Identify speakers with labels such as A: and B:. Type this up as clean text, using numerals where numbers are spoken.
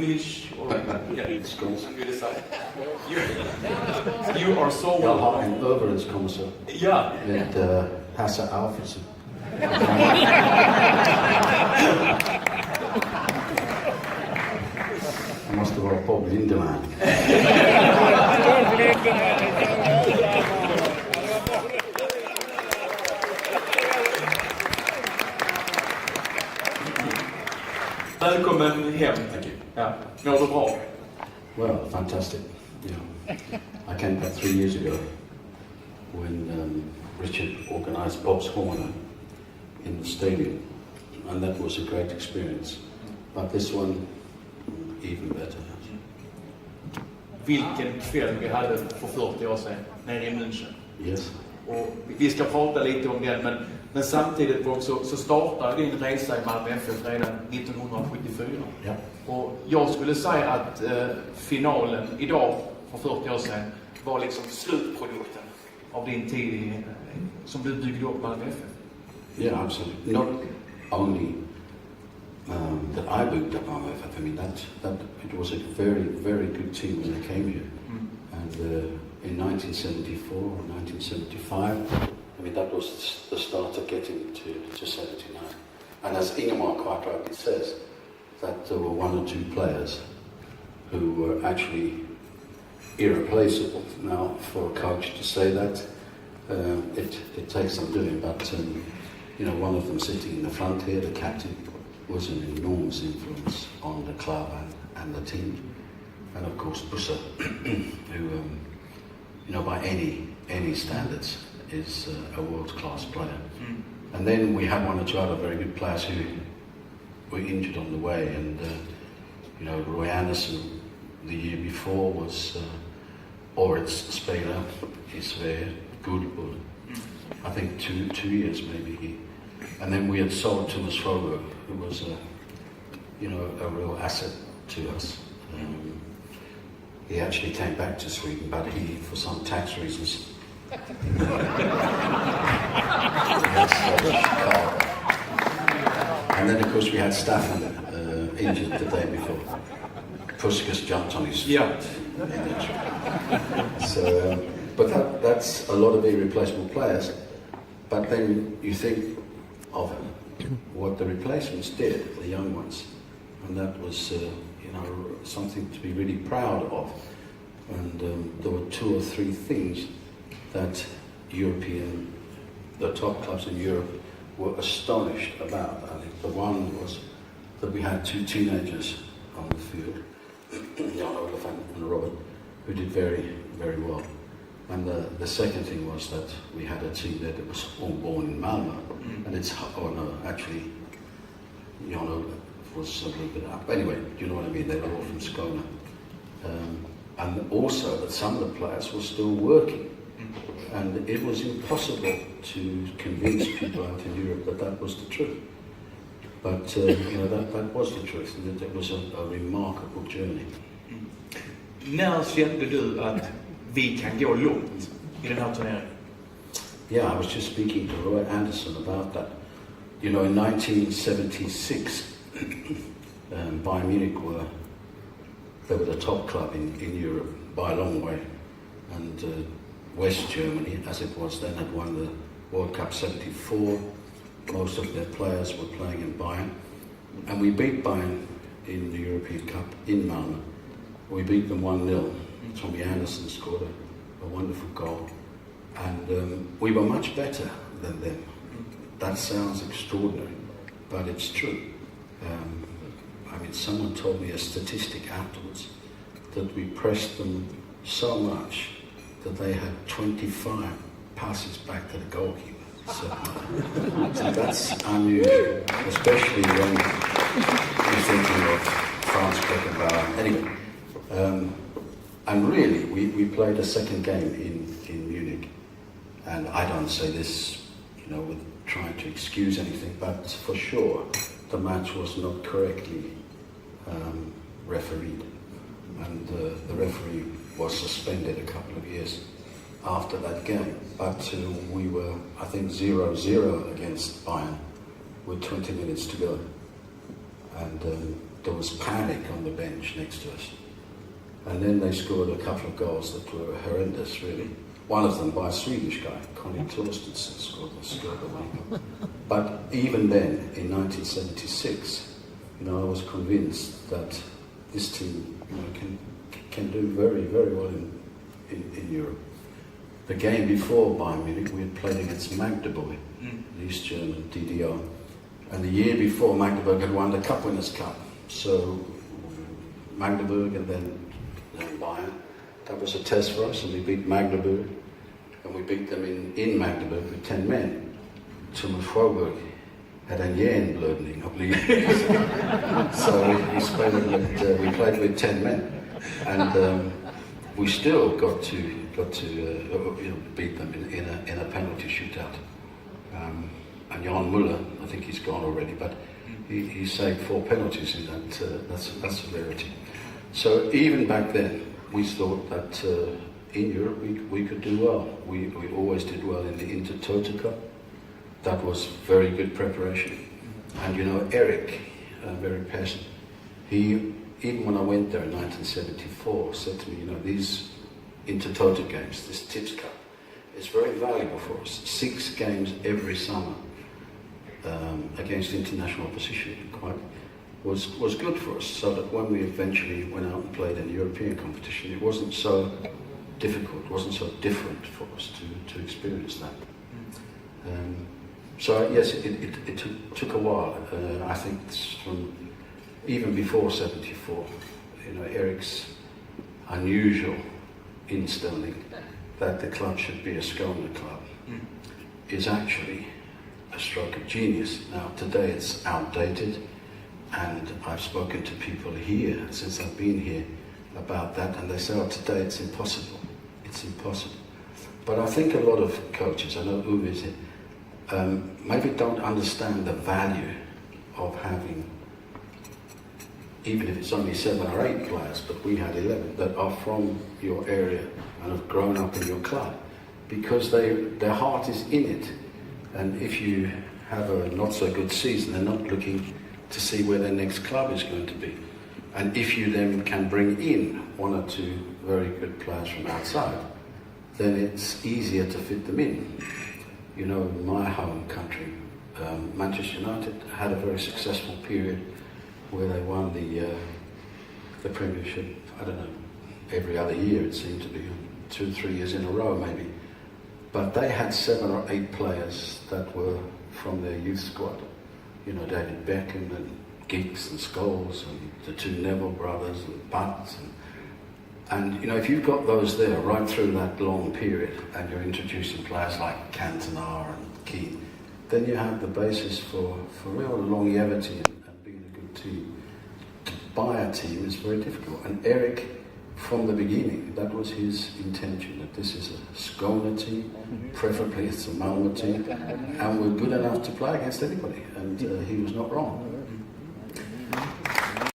A: English or
B: Ja, skånska.
A: You are so
B: Jag har
A: well.
B: en överenskommelse
A: Ja.
B: med Hasse Alfredson. Jag måste vara Bob Lindemann.
A: Välkommen hem. Ja. Mår du bra?
B: Well, fantastic. Yeah. I came back 3 years ago when Richard organised Bob's Corner in the stadium, and that was a great experience. But this one, even better.
A: Vilken kväll vi hade för 40 år sedan nere i München.
B: Yes.
A: Och vi ska prata lite om den, men samtidigt också så startade din resa i Malmö FF redan 1974.
B: Ja.
A: Och jag skulle säga att finalen idag för 40 år sedan var liksom slutprodukten av din tid som du byggde upp Malmö FF.
B: Yeah, absolutely. Not only that I booked up Malmö FF. I mean, that it was a very, very good team when they came here. And in 1974 or 1975, I mean, that was the start of getting to 79. And as Ingemar quite rightly says, that there were one or two players who were actually irreplaceable. Now, for a coach to say that, it takes some doing, but you know, one of them sitting in the front here, the captain, was an enormous influence on the club and the team. And of course, Busse, who, you know, by any standards, is a world-class player. And then we had one or two other very good players who were injured on the way, and you know, Roy Anderson the year before was Orets Spela, Isve, Guldbull. I think two years maybe. And then we had sold Thomas Froger, who was a real asset to us. He actually came back to Sweden, but he, for some tax reasons, and then of course we had Staffan injured the day before. Puskas jumped on his foot. So, but that's a lot of irreplaceable players. But then you think of what the replacements did, the young ones, and that was something to be really proud of. And there were 2 or 3 things that the top clubs in Europe were astonished about. I think the one was that we had 2 teenagers on the field, Jan Olaf and Robert, who did very, very well. And the second thing was that we had a team there that was all born in Malmö, and actually, Jan Olaf was a little bit up. Anyway, you know what I mean? They were all from Skåne. And also that some of the players were still working. And it was impossible to convince people out in Europe that was the truth. But that was the truth, and it was a remarkable journey.
A: När kände du att vi kan gå långt i den här turneringen?
B: Yeah, I was just speaking to Roy Anderson about that. You know, in 1976, Bayern Munich they were the top club in Europe by a long way, and West Germany, as it was then, had won the World Cup 74. Most of their players were playing in Bayern, and we beat Bayern in the European Cup in Malmö. We beat them 1-0. Tommy Anderson scored a wonderful goal, and we were much better than them. That sounds extraordinary, but it's true. I mean, someone told me a statistic afterwards that we pressed them so much that they had 25 passes back to the goalkeeper. So that's unusual, especially when you're thinking of Franz Beckenbauer. Anyway, and really, we played a second game in Munich, and I don't say this, you know, with trying to excuse anything, but for sure, the match was not correctly refereed, and the referee was suspended a couple of years after that game. But we were, I think, 0-0 against Bayern with 20 minutes to go. And there was panic on the bench next to us. And then they scored a couple of goals that were horrendous, really. One of them by a Swedish guy, Conny Torstensson, scored the one. But even then, in 1976, I was convinced that this team, can do very, very well in Europe. The game before Bayern Munich, we had played against Magdeburg, the East German DDR. And the year before, Magdeburg had won the Cup Winners' Cup. So Magdeburg and then Bayern. That was a test for us, and we beat Magdeburg. And we beat them in Magdeburg with 10 men. Thomas Froberg had en hjärnblödning of leaving. So we played with 10 men. And we still got to beat them in a penalty shootout. And Jan Muller, I think he's gone already, but he saved 4 penalties in that. That's a rarity. So even back then, we thought that in Europe we could do well. We always did well in the Intervju. That was very good preparation. And Eric, very passionate, he, even when I went there in 1974, said to me, these Intertoto games, this Tips Cup, is very valuable for us. 6 games every summer against international opposition was good for us, so that when we eventually went out and played in the European competition, it wasn't so difficult, wasn't so different for us to experience that. So yes, it took a while. I think from even before '74, Eric's unusual instelling that the club should be a Skåne club is actually a stroke of genius. Now today it's outdated, and I've spoken to people here since I've been here about that, and they say, today it's impossible. It's impossible. But I think a lot of coaches, I know Uwe is here, maybe don't understand the value of having, even if it's only 7 or 8 players, but we had 11 that are from your area and have grown up in your club, because their heart is in it. And if you have a not so good season, they're not looking to see where their next club is going to be. And if you then can bring in 1 or 2 very good players from outside, then it's easier to fit them in. My home country, Manchester United, had a very successful period where they won the Premiership, I don't know, every other year it seemed to be, 2 or 3 years in a row maybe. But they had 7 or 8 players that were from their youth squad. David Beckham and Giggs and Scholes and the 2 Neville brothers and Butts. And if you've got those there right through that long period, and you're introducing players like Cantona and Keane, then you have the basis for real longevity and being a good team. To buy a team is very difficult. And Eric, from the beginning, that was his intention, that this is a Skåne team, preferably it's a Malmö team, and we're good enough to play against anybody. And he was not wrong.